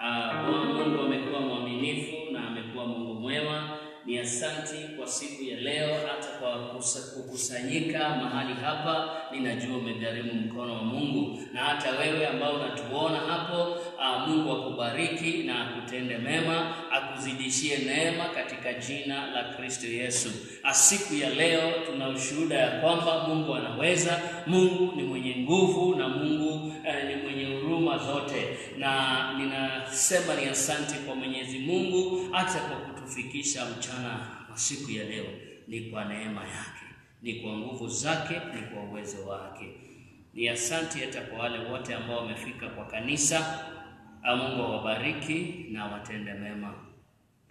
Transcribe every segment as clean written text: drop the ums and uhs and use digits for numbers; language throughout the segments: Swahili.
Mungu amekuwa mwaminifu na amekuwa Mungu mwema. Ni asanti kwa siku ya leo, hata kwa kukusanyika mahali hapa. Ninajua umegharimu mkono wa Mungu, na hata wewe ambao unatuona hapo, Mungu akubariki na akutende mema, akuzidishie neema katika jina la Kristo Yesu. Siku ya leo tuna ushuhuda ya kwamba Mungu anaweza, Mungu ni mwenye nguvu, na Mungu ni mwenye huruma zote. Na ninasema ni asante kwa Mwenyezi Mungu hata kwa kutufikisha mchana wa siku ya leo. Ni kwa neema yake, ni kwa nguvu zake, ni kwa uwezo wake. Ni asante hata kwa wale wote ambao wamefika kwa kanisa. Mungu awabariki na watende mema.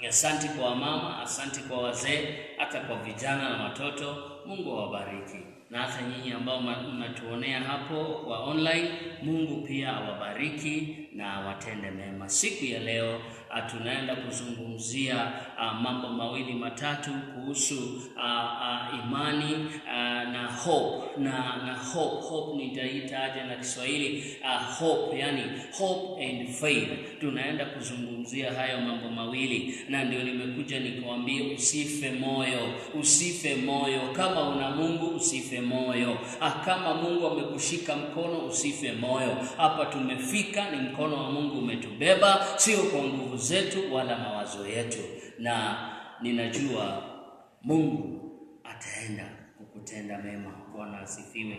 Asante kwa mama, asante kwa wazee, hata kwa vijana na watoto. Mungu awabariki. Na hata nyinyi ambao mnatuonea hapo kwa online, Mungu pia awabariki na watende mema. Siku ya leo tunaenda kuzungumzia mambo mawili matatu kuhusu imani na hope. Na hope nitaitaje na Kiswahili? Hope, yani hope and faith. Tunaenda kuzungumzia hayo mambo mawili, na ndio nimekuja nikuambie usife moyo. Usife moyo. Kama una Mungu usife moyo. Kama Mungu amekushika mkono usife moyo. Hapa tumefika ni mkono wa Mungu umetubeba, sio kwa nguvu zetu wala mawazo yetu. Na ninajua Mungu ataenda kukutenda mema. Bwana asifiwe.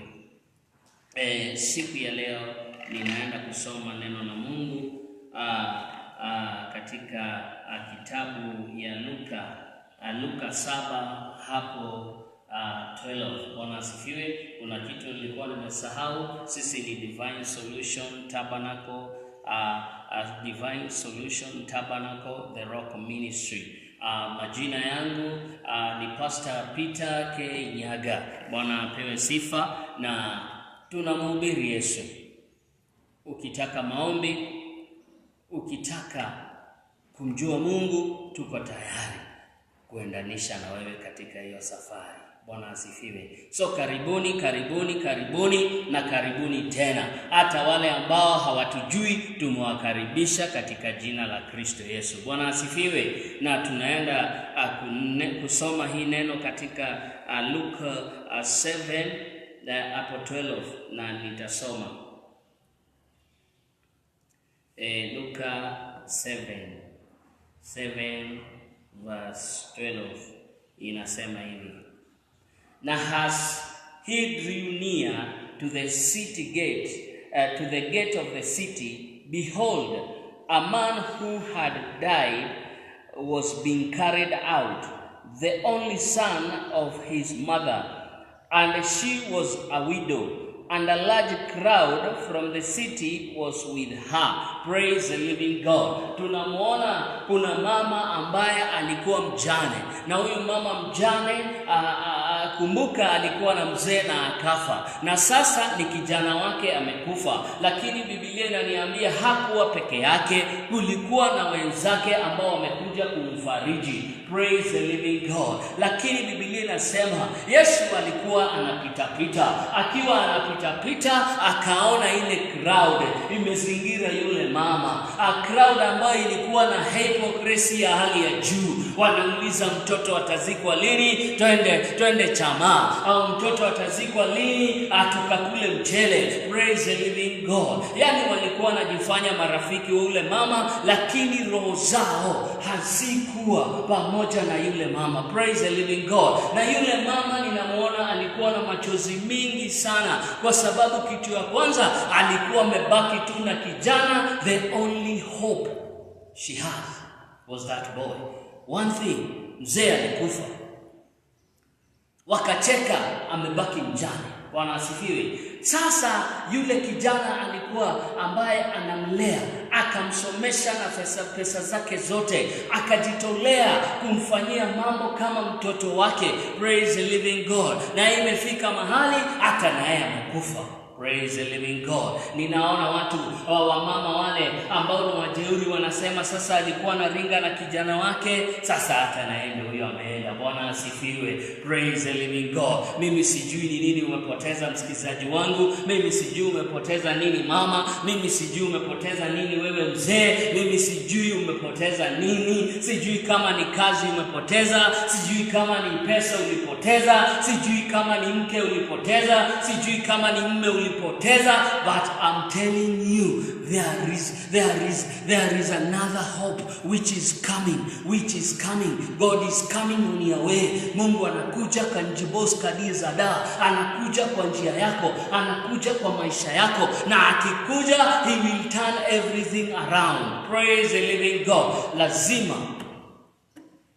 Siku ya leo ninaenda kusoma neno la Mungu katika kitabu ya Luka 7 hapo 12. Bwana asifiwe. Kuna kitu nilikuwa nimesahau. Sisi ni Divine Solution Tabernacle, Divine Solution Tabernacle The Rock Ministry. Majina yangu ni Pastor Peter K. Nyaga. Bwana apewe sifa. Na tunamhubiri Yesu. Ukitaka maombi, ukitaka kumjua Mungu, tuko tayari kuendanisha na wewe katika hiyo safari. Bwana asifiwe. So karibuni na karibuni tena. Hata wale ambao hawatujui tumewakaribisha katika jina la Kristo Yesu. Bwana asifiwe. Na tunaenda kusoma hii neno katika Luka 7 hapo 12, na nitasoma Luka 7 verse 12. Inasema hivi: na as he drew near to the city gate, to the gate of the city, behold, a man who had died was being carried out, the only son of his mother, and she was a widow, and a large crowd from the city was with her. Praise the living God. Tunamuona kuna mama ambaye alikuwa mjane, na huyu mama mjane kumbuka alikuwa na mzee na akafa, na sasa ni kijana wake amekufa. Lakini Biblia inaniambia hakuwa peke yake, kulikuwa na wenzake ambao wamekuja kumfariji. Praise the living God. Lakini Biblia inasema Yesu alikuwa anapita. Akiwa anapita akaona ile crowd imezingira yule mama. Crowd ambayo ilikuwa na hypocrisy ya hali ya juu. Wanauliza mtoto atazikwa lini? Twende chama. Au mtoto atazikwa lini? Tukakule mchele. Praise the living God. Yani walikuwa wanajifanya marafiki wa yule mama, lakini roho zao hazikuwa pamoja na yule mama. Praise the living God. Na yule mama ninamuona alikuwa na machozi mingi sana, kwa sababu kitu ya kwanza alikuwa amebaki tu na kijana. The only hope she had was that boy. One thing, mzee alikufa, wakacheka, amebaki mjane. Bwana asifiwe. Sasa yule kijana alikuwa ambaye anamlea, akamsomesha na pesa zake zote, akajitolea kumfanyia mambo kama mtoto wake. Praise the living God. Na imefika mahali hata naye amekufa. Praise the living God. Ninaona watu wamama wale ambao ni wajeuri wanasema sasa alikuwa na ringa na kijana wake, sasa hata naenda huyo ameenda. Bwana asifiwe. Praise the living God. Mimi sijui ni nini umepoteza msikizaji wangu. Mimi sijui umepoteza nini mama. Mimi sijui umepoteza nini wewe mzee. Mimi sijui umepoteza nini. Sijui kama ni kazi umepoteza. Sijui kama ni pesa ulipoteza. Sijui kama ni mke ulipoteza. Sijui kama ni mume ulipoteza. But I'm telling you, there is another hope which is coming. God is coming on your way. Mungu anakuja kanjibos kadizada, anakuja kwa njia yako, anakuja kwa maisha yako, na akikuja he will turn everything around. Praise the living God. Lazima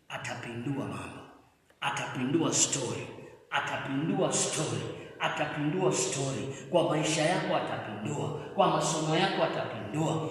atapindua mambo, atapindua story, atapindua story kwa maisha yako, atapindua kwa masomo yako, atapindua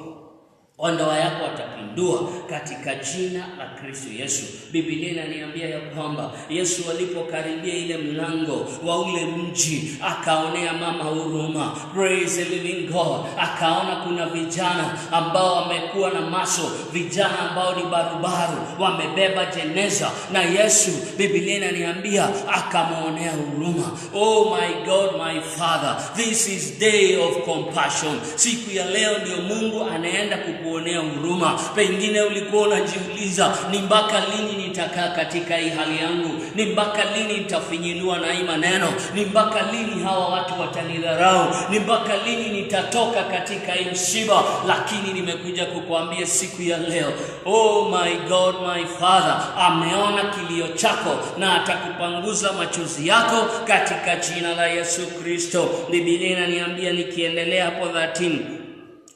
ndoa yako, atapindua katika jina la Kristo Yesu. Biblia inaniambia ya kwamba Yesu alipokaribia ile mlango wa ule mji akaonea mama huruma. Praise the living God. Akaona kuna vijana ambao wamekuwa na maso, vijana ambao ni barubaru, wamebeba jeneza, na Yesu Biblia inaniambia akamuonea huruma. Oh my God, my Father, this is day of compassion. Siku ya leo ndio Mungu anaenda kuonea huruma. Pengine ulikuwa unajiuliza, ni mpaka lini nitakaa katika hii hali yangu? Ni mpaka lini nitafinyiliwa na hii maneno? Ni mpaka lini hawa watu watanidharau? Ni mpaka lini nitatoka katika hii msiba? Lakini nimekuja kukuambia siku ya leo, oh my God, my Father, ameona kilio chako na atakupanguza machozi yako katika jina la Yesu Kristo. Biblia inaniambia nikiendelea hapo 13,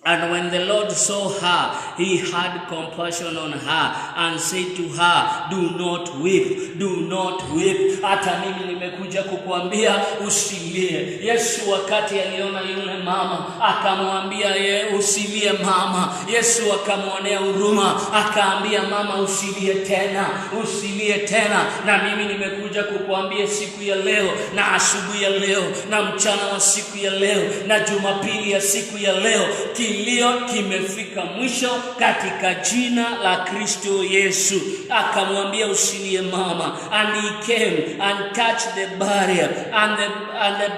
and when the Lord saw her, he had compassion on her and said to her, do not weep, do not weep. Hata mimi nimekuja kukuambia usilie. Yesu wakati aliona yule mama akamwambia usilie mama. Yesu akamuonea huruma, akaambia mama usilie tena. Na mimi nimekuja kukuambia siku ya leo na asubuhi ya leo na mchana wa siku ya leo na Jumapili ya siku ya leo, kilio kimefika mwisho katika jina la Kristo Yesu. Akamwambia usilie mama, and he came and touched the barrier, and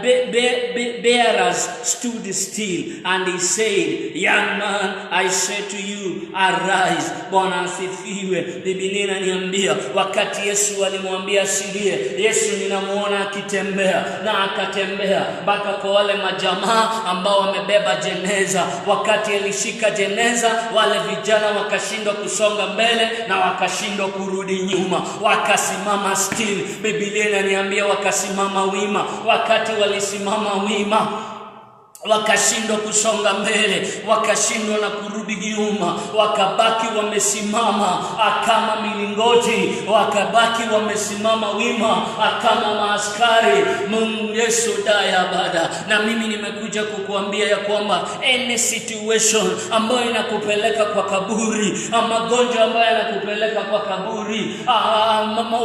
the bearers stood still, and he said, young man, I say to you, arise. Bwana asifiwe. Biblia inaniambia wakati Yesu alimwambia asilie, Yesu ninamuona akitembea, na akatembea mpaka kwa wale majamaa ambao wamebeba jeneza. Wakati alishika jeneza, wale vijana wakashindwa kusonga mbele na wakashindwa kurudi nyuma, wakasimama still. Biblia inaniambia wakasimama wima. Wakati walisimama wima, wakashindwa kusonga mbele, wakashindwa na kurudi nyuma, wakabaki wamesimama kama milingoti, wakabaki wamesimama wima kama maaskari. Mungu Yesu daya bada. Na mimi nimekuja kukuambia ya kwamba any situation ambayo inakupeleka kwa kaburi, magonjwa ambayo yanakupeleka kwa kaburi,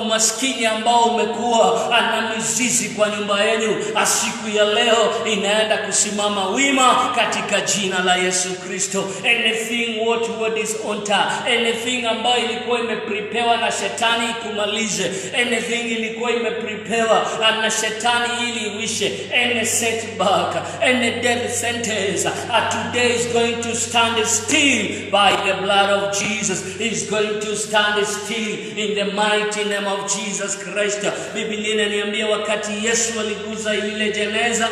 umaskini ambao umekuwa na mizizi kwa nyumba yenu, siku ya leo inaenda kusimama wima katika jina la Yesu Kristo. Anything what is on top, anything ambayo ilikuwa imepreparewa na shetani ikumalize, anything ilikuwa imepreparewa na shetani ili uishe, any setback, any death sentence, today is going to stand still by the blood of Jesus. Is going to stand still in the mighty name of Jesus Christ. Biblia inaniambia wakati Yesu aliguza ile jeneza,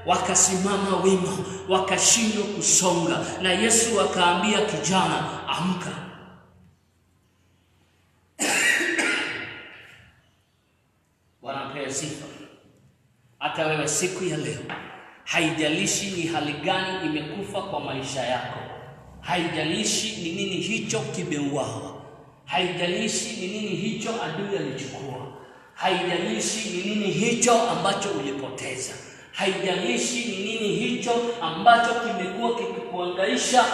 wakasimama wima, wakashindwa kusonga, na Yesu akaambia kijana, amka. Bwana apewe sifa. Hata wewe siku ya leo, haijalishi ni hali gani imekufa kwa maisha yako, haijalishi ni nini hicho kimeuawa, haijalishi ni nini hicho adui alichukua, haijalishi ni nini hicho ambacho ulipoteza, Haijalishi ni nini hicho ambacho kimekuwa kikikuangaisha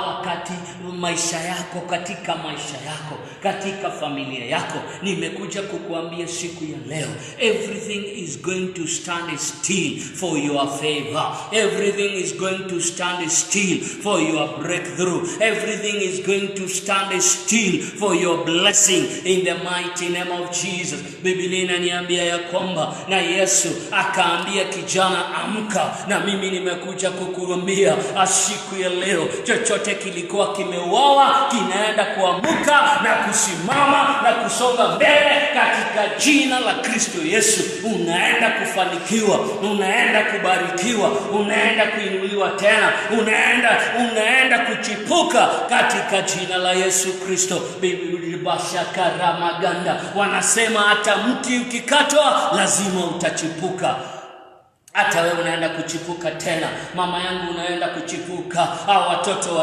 wakati maisha yako, katika maisha yako, katika familia yako. Nimekuja kukuambia siku ya leo, everything is going to stand still for your favor. Everything is going to stand still for your breakthrough. Everything is going to stand still for your blessing in the mighty name of Jesus. Biblia inaniambia ya kwamba na Yesu akaambia kijana, amka. Na mimi nimekuja kukuambia siku ya leo, chochote kilikuwa kimeuawa kinaenda kuamka na kusimama na kusonga mbele katika jina la Kristo Yesu. Unaenda kufanikiwa, unaenda kubarikiwa, unaenda kuinuliwa tena, unaenda kuchipuka katika jina la Yesu Kristo. Bashakaramaganda wanasema hata mti ukikatwa lazima utachipuka. Hata wewe unaenda kuchipuka tena. Mama yangu, unaenda kuchipuka. Watoto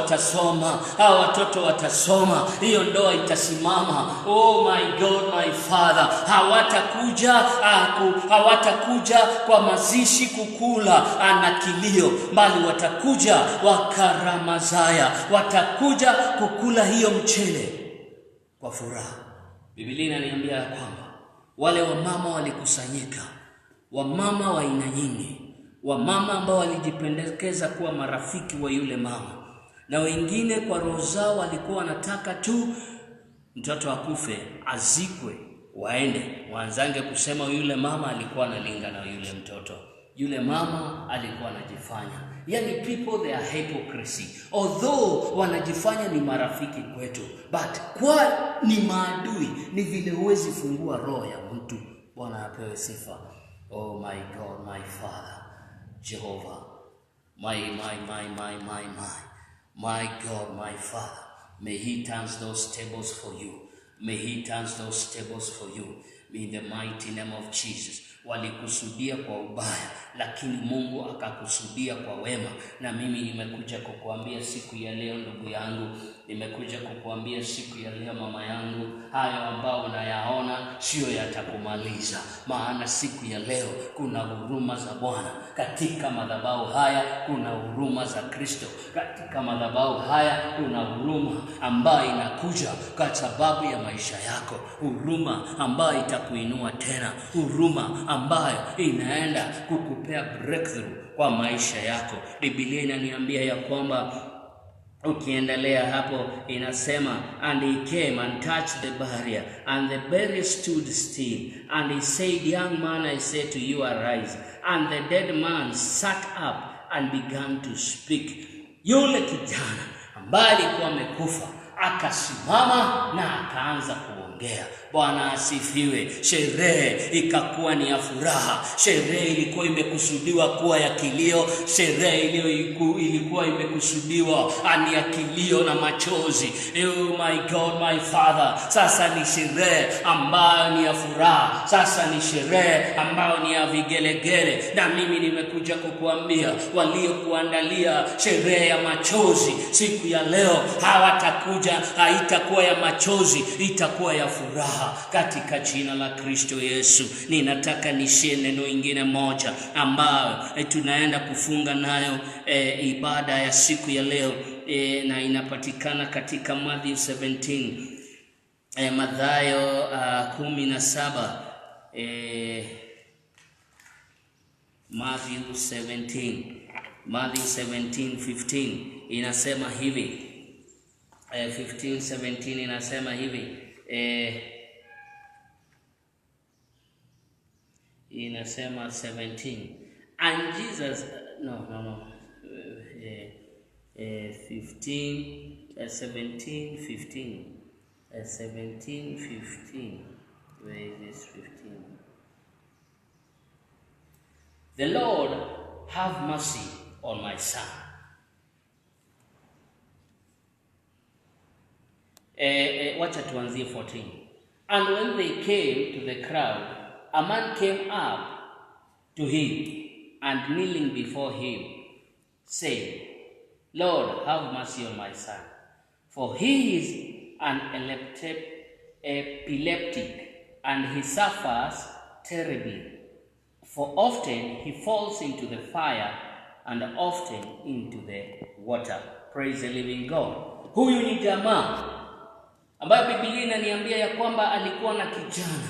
watasoma. Hiyo ndoa itasimama. Oh my God, my Father. Hawatakuja kwa mazishi kukula na kilio, bali watakuja wakaramazaya. Watakuja kukula hiyo mchele kwa furaha. Biblia inaniambia kwamba wale wamama walikusanyika, wamama wa aina nyingi, wamama ambao walijipendekeza kuwa marafiki wa yule mama, na wengine kwa roho zao walikuwa wanataka tu mtoto akufe, azikwe, waanzange kusema yule mama alikuwa analinga na yule mtoto, yule mama alikuwa anajifanya. Yani people, they are hypocrisy. Although wanajifanya ni marafiki kwetu, but kwa ni maadui. Ni vile huwezi fungua roho ya mtu. Bwana apewe sifa. Oh my God, my Father, Jehovah, my God, my Father, may He turn those tables for you. May He turn those tables for you. In the mighty name of Jesus. Walikusudia kwa ubaya, lakini Mungu akakusudia kwa wema. Na mimi nimekuja kukuambia siku ya leo, ndugu yangu, nimekuja kukuambia siku ya leo, mama yangu, hayo ambao unayaona sio yatakumaliza. Maana siku ya leo kuna huruma za Bwana katika madhabahu haya. Kuna huruma za Kristo katika madhabahu haya. Kuna huruma ambayo inakuja kwa sababu ya maisha yako, huruma ambayo itakuinua tena, huruma ambayo inaenda kukupea breakthrough kwa maisha yako. Biblia inaniambia ya kwamba ukiendelea hapo inasema, and he came and touched the barrier, and the barrier stood still, and he said, young man, I say to you, arise. And the dead man sat up and began to speak. Yule kijana ambaye alikuwa amekufa akasimama na akaanza kuongea. Bwana asifiwe. Sherehe ikakuwa ni ya furaha. Sherehe ilikuwa imekusudiwa kuwa ya kilio. Sherehe ilikuwa imekusudiwa ni ya kilio na machozi. Oh my God, my Father. Sasa ni sherehe ambayo ni ya furaha. Sasa ni sherehe ambayo ni ya vigelegele. Na mimi nimekuja kukuambia, waliokuandalia sherehe ya machozi siku ya leo hawatakuja. Haitakuwa ya machozi, itakuwa ya furaha katika jina la Kristo Yesu. Ninataka nishie neno ingine moja ambayo tunaenda kufunga nayo ibada ya siku ya leo, na inapatikana katika Matthew 17, Mathayo 17, Matthew 17:15 inasema hivi. 15:17 inasema hivi. Inasema 17. And Jesus 17:15. Where is this 15? The Lord have mercy on my son. Wacha tuanzie 14. And when they came to the crowd, a man came up to him and kneeling before him, said, Lord, have mercy on my son, for he is an epileptic, and he suffers terribly For often he falls into the fire and often into the water. Praise the living God. Huyu ni jamaa ambaye Biblia inaniambia ya kwamba alikuwa na kijana.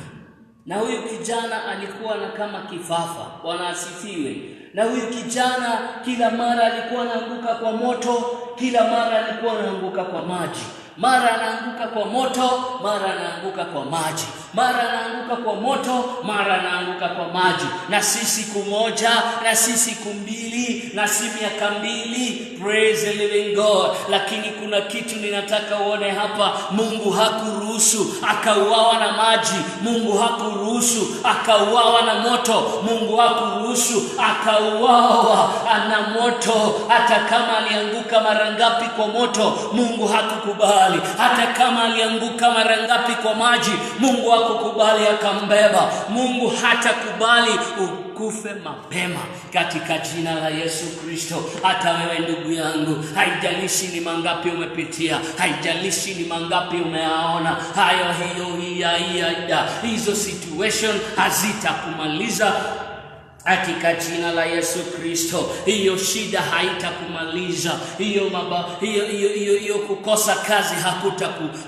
Na huyu kijana alikuwa na kama kifafa. Bwana asifiwe. Na huyu kijana kila mara alikuwa anaanguka kwa moto, kila mara alikuwa anaanguka kwa maji. Mara anaanguka kwa moto, mara anaanguka kwa maji. Mara anaanguka kwa moto, mara anaanguka kwa maji. Na si siku moja, na si siku mbili, na si miaka mbili. Praise the living God. Lakini kuna kitu ninataka uone hapa. Mungu hakuruhusu akauawa na maji. Mungu hakuruhusu akauawa na moto. Mungu hakuruhusu akauawa na moto. Hata kama alianguka mara ngapi kwa moto, Mungu hakukubali. Hata kama alianguka mara ngapi kwa maji, Mungu hakukubali akambeba. Mungu hatakubali ukufe mapema katika jina la Yesu Kristo. Hata wewe ndugu yangu, haijalishi ni mangapi umepitia, haijalishi ni mangapi umeaona, hizo situation hazitakumaliza katika jina la Yesu Kristo. Hiyo shida haitakumaliza. Hiyo kukosa kazi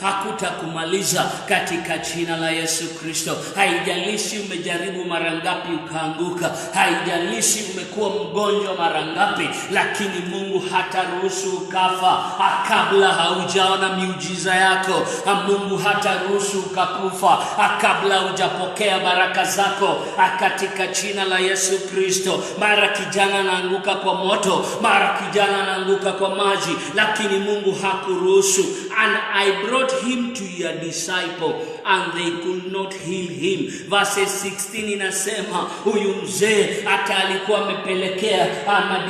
hakutakumaliza katika jina la Yesu Kristo. Haijalishi umejaribu mara ngapi ukaanguka, haijalishi umekuwa mgonjwa mara ngapi, lakini Mungu hataruhusu ukafa kabla haujaona miujiza yako. Mungu hataruhusu ukakufa kabla hujapokea baraka zako katika jina la Yesu Kristo. Mara kijana anaanguka kwa moto, mara kijana anaanguka kwa maji, lakini Mungu hakuruhusu. And I brought him to your disciple and they could not heal him. Verse 16 inasema huyu mzee hata alikuwa amepelekea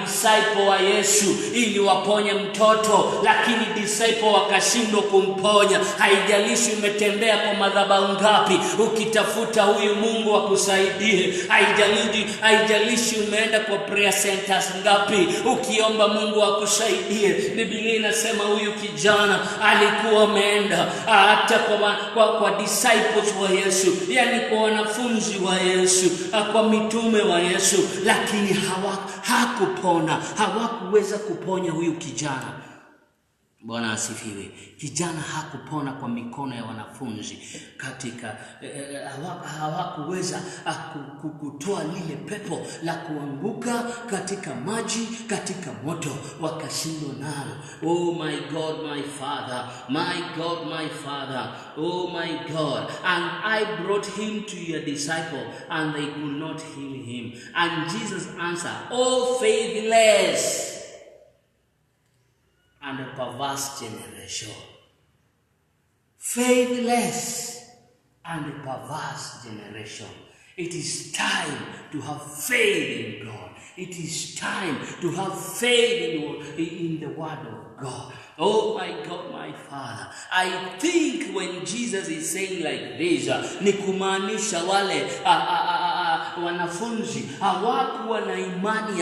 disciple wa Yesu ili waponye mtoto, lakini disciple wakashindwa kumponya. Haijalishi umetembea kwa madhabahu ngapi ukitafuta huyu Mungu akusaidie, haijalishi umeenda kwa prayer centers ngapi ukiomba Mungu akusaidie. Biblia inasema huyu kijana alikuwa ameenda hata kwa disciples wa Yesu, yani kwa wanafunzi wa Yesu, kwa mitume wa Yesu, lakini hawakuweza kuponya huyu kijana. Bwana asifiwe. Kijana hakupona kwa mikono ya wanafunzi. Katika hawakuweza kutoa lile pepo la kuanguka katika maji, katika moto, wakashindwa nalo. Oh my God, my Father, my God, my Father, oh my God. And I brought him to your disciple and they could not heal him. And Jesus answered, oh faithless and a perverse generation. Faithless and a perverse generation. It is time to have faith in God. It is time to have faith in the word of God. Oh my God, my Father. I think when Jesus is saying like this, ni kumaanisha wale wanafunzi hawakuwa na imani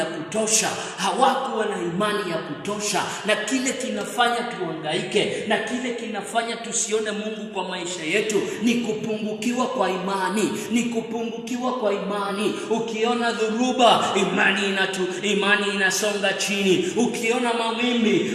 ya kutosha, na kile kinafanya tuhangaike, na kile kinafanya tusione Mungu kwa maisha yetu ni kupungukiwa kwa imani. Ukiona dhuruba, imani inasonga chini. Ukiona mawimbi,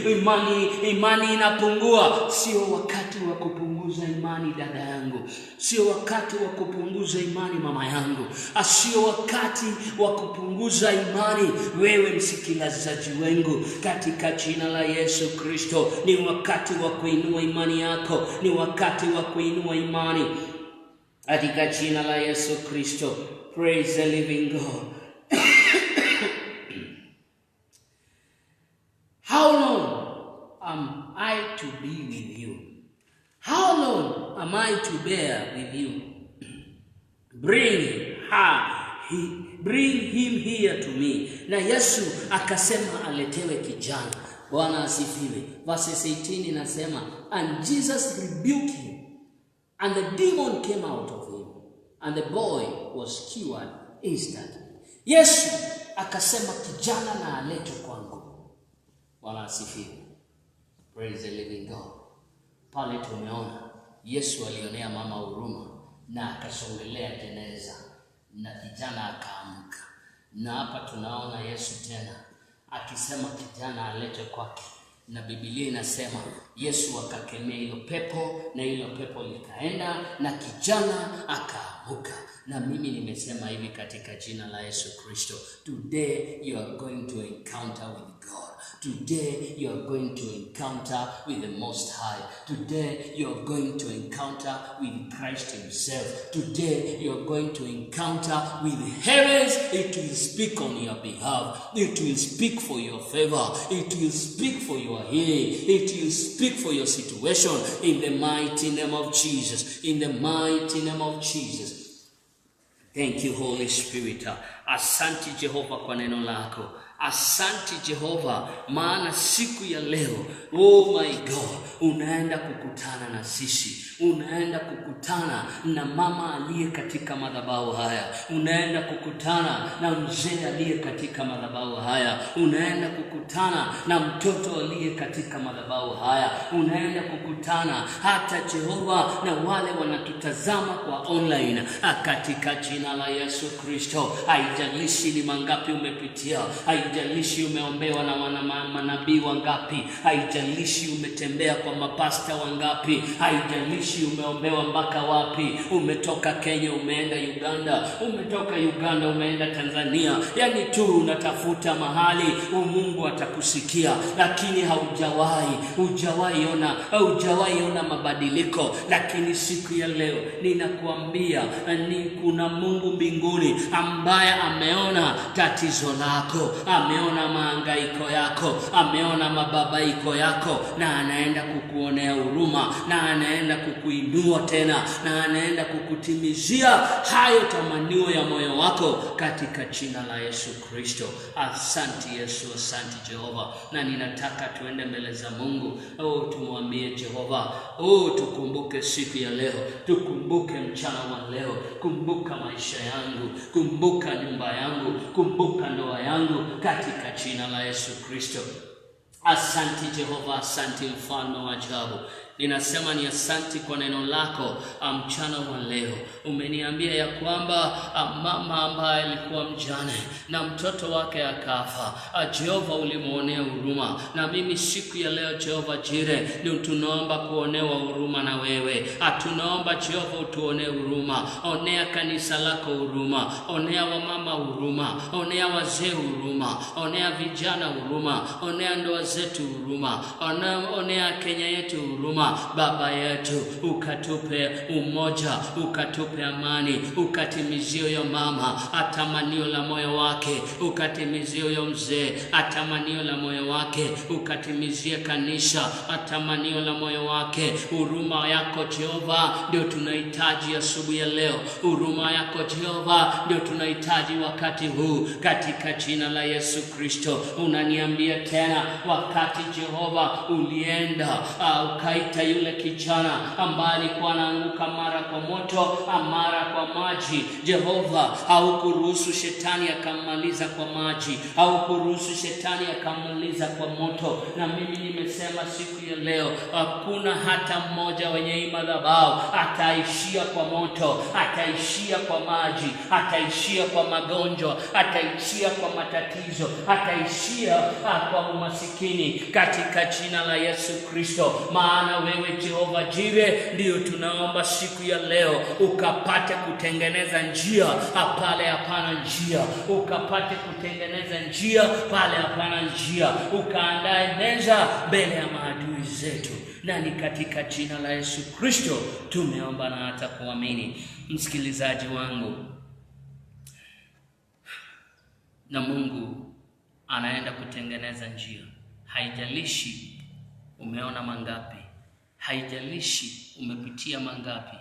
imani inapungua. Sio wakati wa kupunguza imani dada yangu, sio wakati wa kupunguza imani mama yangu, sio wakati wa kupunguza imani wewe msikilizaji wangu, katika jina la Yesu Kristo. Ni wakati wa kuinua imani yako, ni wakati wa kuinua imani katika jina la Yesu Kristo. Praise the living God. How long am I to be with you? How long am I to bear with you? Bring him here to me. Na Yesu akasema aletewe kijana. Bwana asifiwe. Verse 18 inasema, and Jesus rebuked him, and the demon came out of him, and the boy was cured instantly. Yesu akasema kijana na aletwe kwangu. Bwana asifiwe. Praise the living God. Pale tumeona Yesu alionea mama huruma na akasongelea jeneza. na kijana akaamka. Na hapa tunaona Yesu tena akisema kijana aletwe kwake, na Biblia inasema Yesu akakemea hilo pepo na hilo pepo likaenda na kijana akaamuka. Na mimi nimesema hivi katika jina la Yesu Kristo, today you are going to encounter with God. Today you are going to encounter with the Most High. Today you are going to encounter with Christ himself. Today you are going to encounter with the heavens. It will speak on your behalf. It will speak for your favor. It will speak for your healing. It will speak for your situation in the mighty name of Jesus. In the mighty name of Jesus. Thank you, Holy Spirit. Asante Jehova kwa neno lako. Asante Jehova, maana siku ya leo, oh my God, unaenda kukutana na sisi. Unaenda kukutana na mama aliye katika madhabahu haya. Unaenda kukutana na mzee aliye katika madhabahu haya. Unaenda kukutana na mtoto aliye katika madhabahu haya. Unaenda kukutana hata Jehova na wale wanatutazama kwa online katika jina la Yesu Kristo. Haijalishi ni mangapi umepitia, haijalishi umeombewa na manabii wangapi, haijalishi umetembea kwa mapasta wangapi, haijalishi umeombewa mpaka wapi, umetoka Kenya umeenda Uganda, umetoka Uganda umeenda Tanzania, yani tu unatafuta mahali Mungu atakusikia, lakini hujawahi ona mabadiliko. Lakini siku ya leo ninakuambia ni kuna Mungu mbinguni ambaye ameona tatizo lako, ameona mahangaiko yako, ameona mababaiko yako, na anaenda kukuonea huruma, na anaenda kukuinua tena, na anaenda kukutimizia hayo tamanio ya moyo wako katika jina la Yesu Kristo. Asante Yesu, asante Jehova. Na ninataka tuende mbele za Mungu, tumwambie Jehova, tukumbuke siku ya leo, tukumbuke mchana wa leo, kumbuka maisha yangu, kumbuka nyumba yangu, kumbuka ndoa yangu katika jina la Yesu Kristo. Asante Jehova, asante mfalme wa ajabu. Ninasema ni asante kwa neno lako mchana wa leo. Umeniambia ya kwamba mama ambaye alikuwa mjane na mtoto wake akafa, Jehova ulimuonea huruma. Na mimi siku ya leo Jehova Jire, ndio tunaomba kuonewa huruma na wewe. Tunaomba Jehova utuonee huruma. Onea kanisa lako huruma, onea wamama huruma, onea wazee huruma, onea vijana huruma, onea ndoa zetu huruma, onea Kenya yetu huruma. Baba yetu, ukatupe umoja, ukatupe amani, ukatimizie huyo mama atamanio la moyo wake, ukatimizie huyo mzee atamanio la moyo wake, ukatimizie kanisa atamanio la moyo wake. Huruma yako Jehova ndio tunahitaji asubuhi ya leo. Huruma yako Jehova ndio tunahitaji wakati huu katika jina la Yesu Kristo. Unaniambia tena wakati Jehova ulienda ukaita yule kijana ambaye alikuwa anaanguka mara kwa moto, mara kwa maji, Jehova haukuruhusu shetani akammaliza kwa maji, haukuruhusu shetani akammaliza kwa moto. Na mimi nimesema siku ya leo hakuna hata mmoja wenye hii madhabahu ataishia kwa moto, ataishia kwa maji, ataishia kwa magonjwa, ataishia kwa matatizo, ataishia kwa umasikini katika jina la Yesu Kristo. Maana wewe Jehova Jire ndio tunaomba siku ya leo ukapate kutengeneza njia pale hapana njia, ukapate kutengeneza njia pale hapana njia, ukaandae meza mbele ya maadui zetu. Na ni katika jina la Yesu Kristo tumeomba na hata kuamini. Msikilizaji wangu, na Mungu anaenda kutengeneza njia. Haijalishi umeona mangapi, haijalishi umepitia mangapi.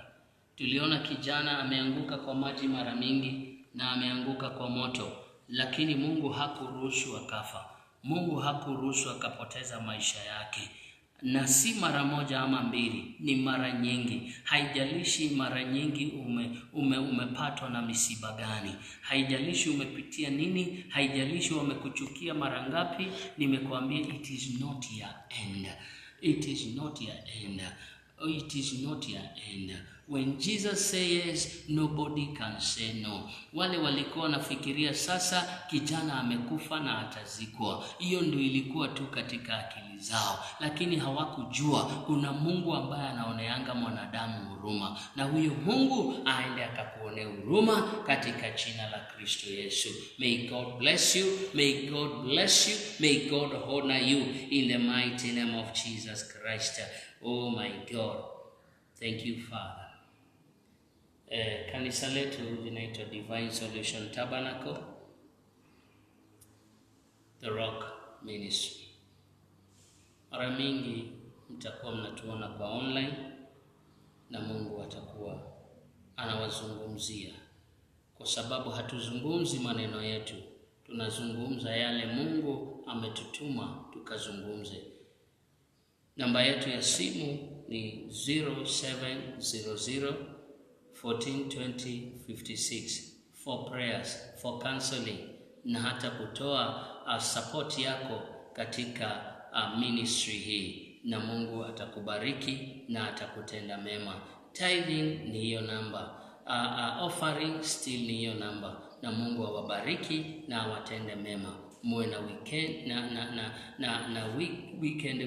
Tuliona kijana ameanguka kwa maji mara mingi na ameanguka kwa moto, lakini Mungu hakuruhusu akafa. Mungu hakuruhusu akapoteza maisha yake. Na si mara moja ama mbili, ni mara nyingi. Haijalishi mara nyingi umepatwa na misiba gani, haijalishi umepitia nini, haijalishi wamekuchukia mara ngapi, nimekuambia it is not your end. It is not your end. it is not your end. When Jesus says, nobody can say no. Wale walikuwa nafikiria sasa kijana amekufa na atazikwa. Hiyo ndio ilikuwa tu katika akili zao, lakini hawakujua kuna Mungu ambaye anaoneanga mwanadamu huruma, na huyo Mungu aende akakuone huruma katika jina la Kristo Yesu. May God bless you, may God bless you, may God honor you in the mighty name of Jesus Christ. Oh my God, thank you Father. Kanisa letu linaitwa Divine Solution Tabernacle, The Rock Ministry. Mara mingi mtakuwa mnatuona kwa online na Mungu atakuwa anawazungumzia, kwa sababu hatuzungumzi maneno yetu, tunazungumza yale Mungu ametutuma tukazungumze. Namba yetu ya simu ni 0700 142056 for prayers, for counseling, na hata kutoa support yako katika ministry hii, na Mungu atakubariki na atakutenda mema. Tithing ni hiyo namba, offering still ni hiyo namba, na Mungu awabariki na awatende mema. Muwe na weekend weekend